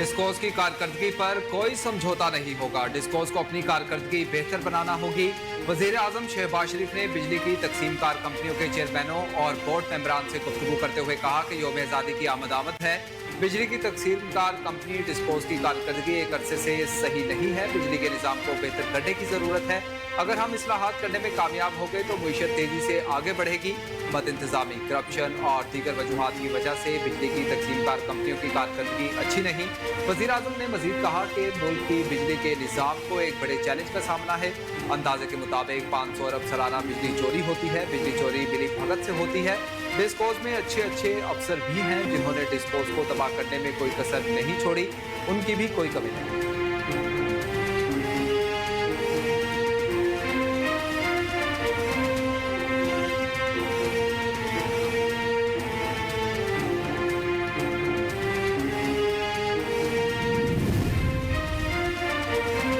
Discourse की कारकर्दगी पर कोई समझौता नहीं होगा। डिस्कोस को अपनी कारकर्दगी बेहतर बनाना होगी। वजीर आजम शहबाज शरीफ ने बिजली की तकसीम कार कंपनियों के चेयरमैनों और बोर्ड मेंबरान से गुफ्तगू करते हुए कहा कि यौम आज़ादी की आमद है। बिजली की तकसीम कार कंपनी डिस्कोस की कारकर्दगी एक अरसे से सही नहीं है। बिजली के निज़ाम को बेहतर करने की ज़रूरत है। अगर हम इस्लाहात करने में कामयाब हो गए तो मीशत तेजी से आगे बढ़ेगी। बद इंतजामी, करप्शन और दीगर वजूहात की वजह से बिजली की तकसीम कार कंपनियों की कारकर्दगी अच्छी नहीं। वज़ीर आज़म ने मजीद कहा कि मुल्क की बिजली के निज़ाम को एक बड़े चैलेंज का सामना है। अंदाजे के मुताबिक 500 अरब सालाना बिजली चोरी होती है। बिजली चोरी मिली भगत से होती है। डिस्कोस में अच्छे अच्छे अफसर भी हैं जिन्होंने डिस्कोस को तबाह करने में कोई कसर नहीं छोड़ी। उनकी भी कोई कमी नहीं।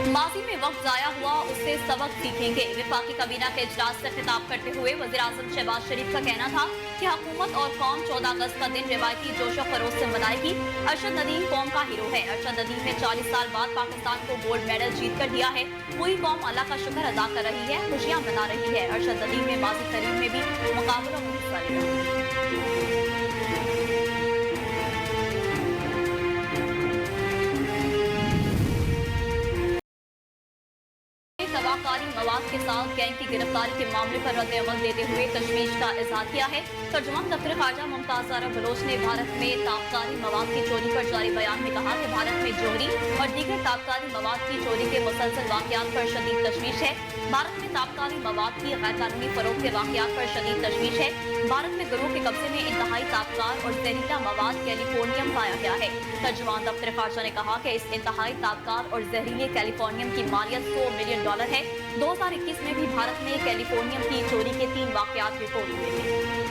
माजी में वक्त जाया हुआ उससे सबक सीखेंगे। विफाकी काबीना के इजलास से खिताब करते हुए वज़ीर आज़म शहबाज शरीफ का कहना था कि हुकूमत और कौम 14 अगस्त का दिन रिवायती जोशो खरोश से मनाएगी। अरशद नदीम कौम का हीरो है। अरशद नदीम ने 40 साल बाद पाकिस्तान को गोल्ड मेडल जीत कर दिया है। पूरी कौम अल्लाह का शुक्र अदा कर रही है, खुशियां मना रही है। अरशद नदीम ने माजी करीब में भी मुकाबलों में हिस्सा लिया। तबाहकारी मवाद के साथ गैंग की गिरफ्तारी के मामले पर रद्द-ए-अमल देते हुए तशवीश का इजहार किया है। तर्जुमान दफ्तर खारजा मुमताज ज़हरा बलोच ने भारत में ताबकारी मवाद की चोरी पर जारी बयान में कहा कि भारत में जोहरी और दीगर ताबकारी मवाद की चोरी के मुसलसल वाक़यात पर शदीद तशवीश है। भारत में ताबकारी मवाद की गैरकानूनी फरोख्त के वाक़यात पर शदीद तशवीश है। भारत में गिरोह के कब्जे में इंतहाई ताबकार और जहरीला मवाद कैलिफोर्नियम पाया गया है। तर्जुमान दफ्तर खारजा ने कहा कि इस इंतहाई ताबकार और जहरीले कैलिफोर्नियम की मालियत $100 मिलियन है। 2021 में भी भारत में कैलिफोर्नियम की चोरी के 3 वाक़यात रिपोर्ट हुए थे।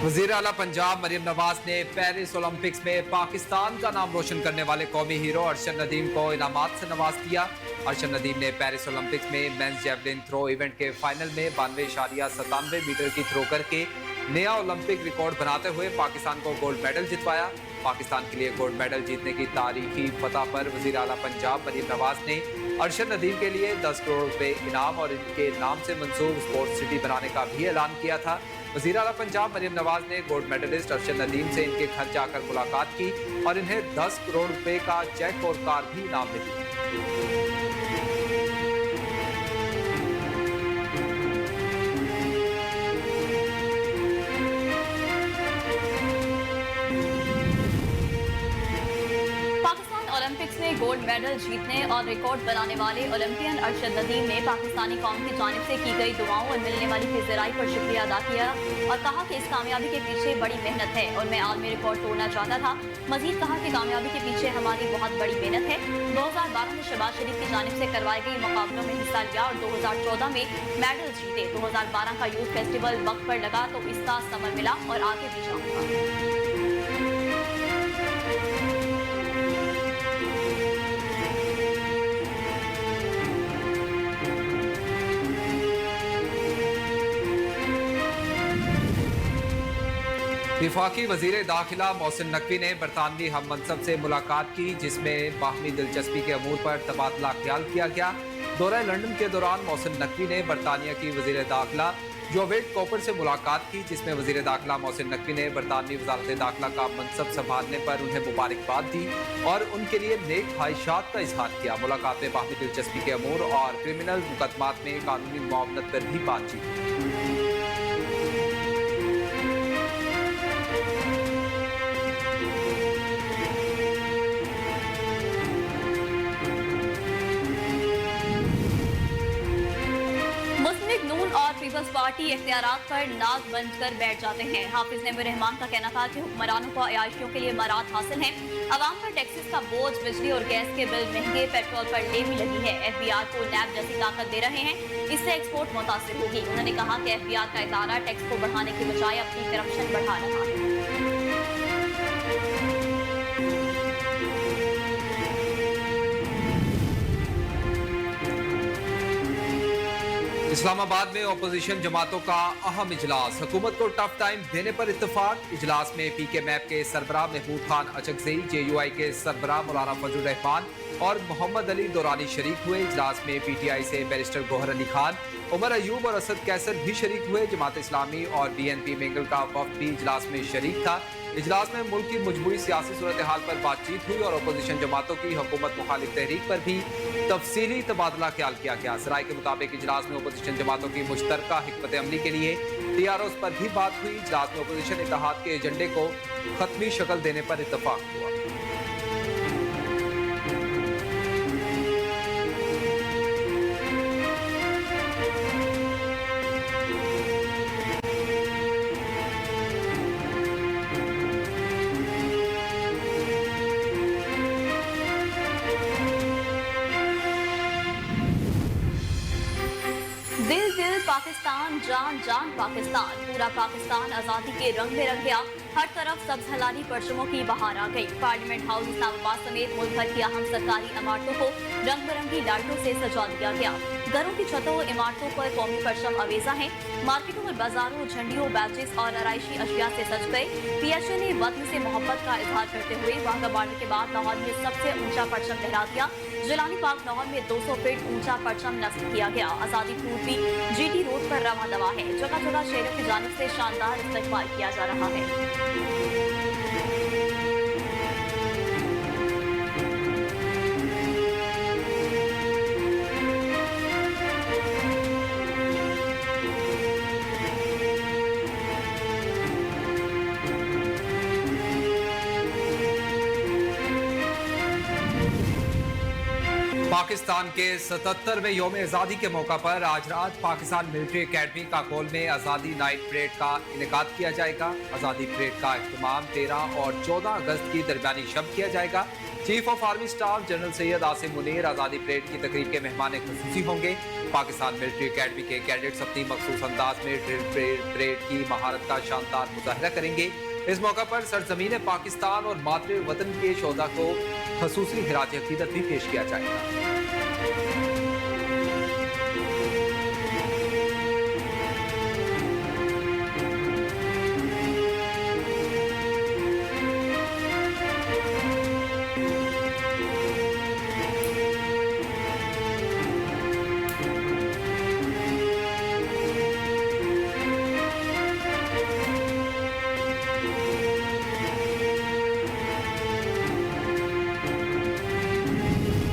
वज़ीर आला पंजाब मरियम नवाज ने पेरिस ओलंपिक्स में पाकिस्तान का नाम रोशन करने वाले कौमी हीरो अरशद नदीम को इनामात से नवाज दिया। अरशद नदीम ने पेरिस ओलंपिक्स में मेंस जेवलिन थ्रो इवेंट के फाइनल में 92.97 मीटर की थ्रो करके नया ओलंपिक रिकॉर्ड बनाते हुए पाकिस्तान को गोल्ड मेडल जितवाया। पाकिस्तान के लिए गोल्ड मेडल जीतने की तारीखी फतह पर वज़ीर आला पंजाब मरियम नवाज ने अरशद नदीम के लिए 10 करोड़ रुपए इनाम और इनके नाम से मंसूब स्पोर्ट्स सिटी बनाने का भी ऐलान किया था। वज़ीर आला पंजाब मरियम नवाज ने गोल्ड मेडलिस्ट अरशद नदीम से इनके घर जाकर मुलाकात की और इन्हें 10 करोड़ रुपए का चेक और कार भी इनाम में दी। ओलंपिक्स में गोल्ड मेडल जीतने और रिकॉर्ड बनाने वाले ओलंपियन अरशद नदीम ने पाकिस्तानी कौम की जानिब से की गई दुआओं और मिलने वाली फिजराई पर शुक्रिया अदा किया और कहा कि इस कामयाबी के पीछे बड़ी मेहनत है और मैं आलमी रिकॉर्ड तोड़ना चाहता था। मजीद कहा कि कामयाबी के पीछे हमारी बहुत बड़ी मेहनत है। 2012 में शहबाज शरीफ की जानिब से करवाए गए मुकाबलों में हिस्सा लिया और 2014 में मेडल जीते। 2012 का यूथ फेस्टिवल वक्त पर लगा तो इसका समर मिला और आगे भी जाऊंगा। विफाकी वजीर दाखिला मोहसिन नकवी ने बरतानवी हम मनसब से मुलाकात की, जिसमें बाहमी दिलचस्पी के अमूर पर तबादला ख्याल किया गया। दौरा लंदन के दौरान मोहसिन नकवी ने बरतानिया की वजीर दाखिला जोवेट कॉपर से मुलाकात की, जिसमें वजीर दाखिला मोहसिन नकवी ने बरतानवी वजारत दाखिला का मनसब संभालने पर उन्हें मुबारकबाद दी और उनके लिए नेक ख्वाहिशात का इजहार किया। मुलाकात में बाहमी दिलचस्पी के अमूर और क्रिमिनल मुकदमात में कानूनी मुआवनत पर भी बातचीत की। और पीपल्स पार्टी इख्तियारात पर नाग बनकर बैठ जाते हैं। हाफिज नईमुर रहमान का कहना था कि हुक्मरानों को अयाशियों के लिए मराद हासिल है। अवाम पर टैक्सेस का बोझ, बिजली और गैस के बिल महंगे, पेट्रोल पर लेवी लगी है। FBI को नैब जैसी ताकत दे रहे हैं, इससे एक्सपोर्ट मुतासिर होगी। उन्होंने कहा कि FBI का इदारा टैक्स को बढ़ाने की बजाय अपनी करप्शन बढ़ा रहा है। इस्लामाबाद में ओपोजिशन जमातों का अहम इजलास, हुकूमत को टफ टाइम देने पर इत्तेफाक। इजलास में PK मैप के सरबराह महमूद खान अचकज़ई, JUI के सरबराह मौलाना फजल रहमान और मोहम्मद अली दौरानी शरीक हुए। इजलास में PTI से बैरिस्टर गौहर अली खान, उमर अयूब और असद कैसर भी शरीक हुए। जमात इस्लामी और BNP मेंगल का वफ्द भी इजलास में शरीक था। इजलास में मुल्क की मजबूरी सियासी सूरत हाल पर बातचीत हुई और अपोजिशन जमातों की हुकूमत मुखालिफ तहरीक पर भी तफसीली तबादला ख्याल किया गया। सराय के मुताबिक इजलास में अपोजिशन जमातों की मुश्तरका हिकमत अमली के लिए TROs पर भी बात हुई। इजलास में अपोजिशन इत्तेहाद के एजेंडे को खत्मी शक्ल देने पर इत्तफाक हुआ। दिल दिल पाकिस्तान, जान जान पाकिस्तान, पूरा पाकिस्तान आजादी के रंग में रंग गया। हर तरफ सब्ज हलाली परचमों की बहार आ गई। पार्लियामेंट हाउस इस्लामाबाद समेत मुल्क भर की अहम सरकारी इमारतों को रंग बिरंगी लाइटों से सजा दिया गया। घरों की छतों इमारतों पर कौमी परचम अवेजा है। मार्केटों और बाजारों झंडियों, बैचेस और आराइशी अशिया से सज गए। PHA ने वतन से मोहब्बत का इजहार करते हुए वाघा बॉर्डर के बाद लाहौर में सबसे ऊंचा परचम लहरा दिया। जिलानी पार्क लाहौर में 200 फीट ऊंचा परचम नस्ब किया गया। आजादी फ्रूट भी GT रोड पर रवा दवा है। जगह जगह शहरों की जानिब से शानदार इस्तकबाल किया जा रहा है। पाकिस्तान के 77वें यौम आज़ादी के मौका पर आज रात पाकिस्तान मिलिट्री एकेडमी काकोल में आज़ादी नाइट परेड का इनेकाद किया जाएगा। आज़ादी परेड का इख्तिताम 13 और 14 अगस्त की दरमियानी शब किया जाएगा। Chief of army staff general Syed Asim Munir आज़ादी परेड की तकरीब के मेहमान खुसूसी होंगे। पाकिस्तान मिलिट्री एकेडमी के कैडेट्स अपनी मखसूस अंदाज में ड्रिल परेड की महारत का शानदार मुजाहिरा करेंगे। इस मौका पर सरजमीन पाकिस्तान और मातृ वतन के शोधा को खसूसी खिराज अकीदत भी पेश किया जाएगा।